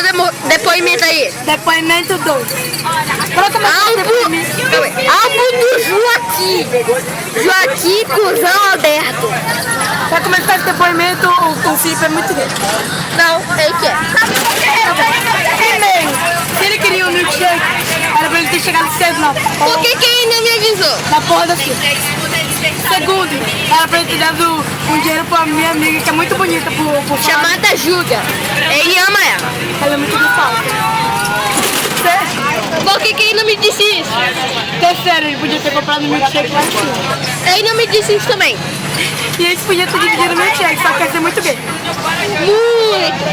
seu depoimento aí. Depoimento 2. Álbum do Joaquim. Joaquim Cusão Alberto. Vai começar esse depoimento, o Felipe é muito grande. Não, ele quer. Primeiro, se ele queria um milkshake, era pra ele ter chegado cedo na porra. Por que ele não me avisou? Na porra da fila. Segundo, era pra ele ter dado um dinheiro pra minha amiga, que é muito bonita, por Chamada Júlia. Ele ama ela. ela é muito gostosa. Por que ele não me disse isso? Terceiro, ele podia ter comprado um milkshake lá em cima. Ele não me disse isso também. E eles podiam ter dividido o milkshake, só que ia ser muito bem. Muito.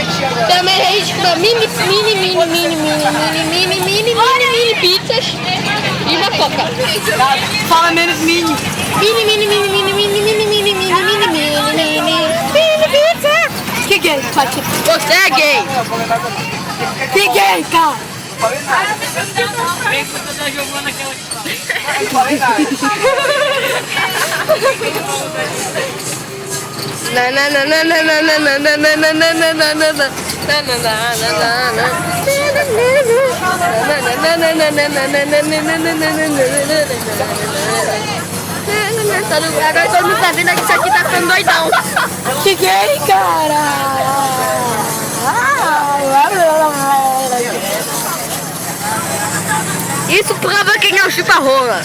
Também a gente comeu mini pizzas e uma coca. Fala menos mini. Mini pizza. Que gay, Pati? Você é gay. Que gay, cara? Agora todo mundo tá vendo que isso aqui tá ficando doidão. Que gay, cara? Isso prova quem não chupa rola.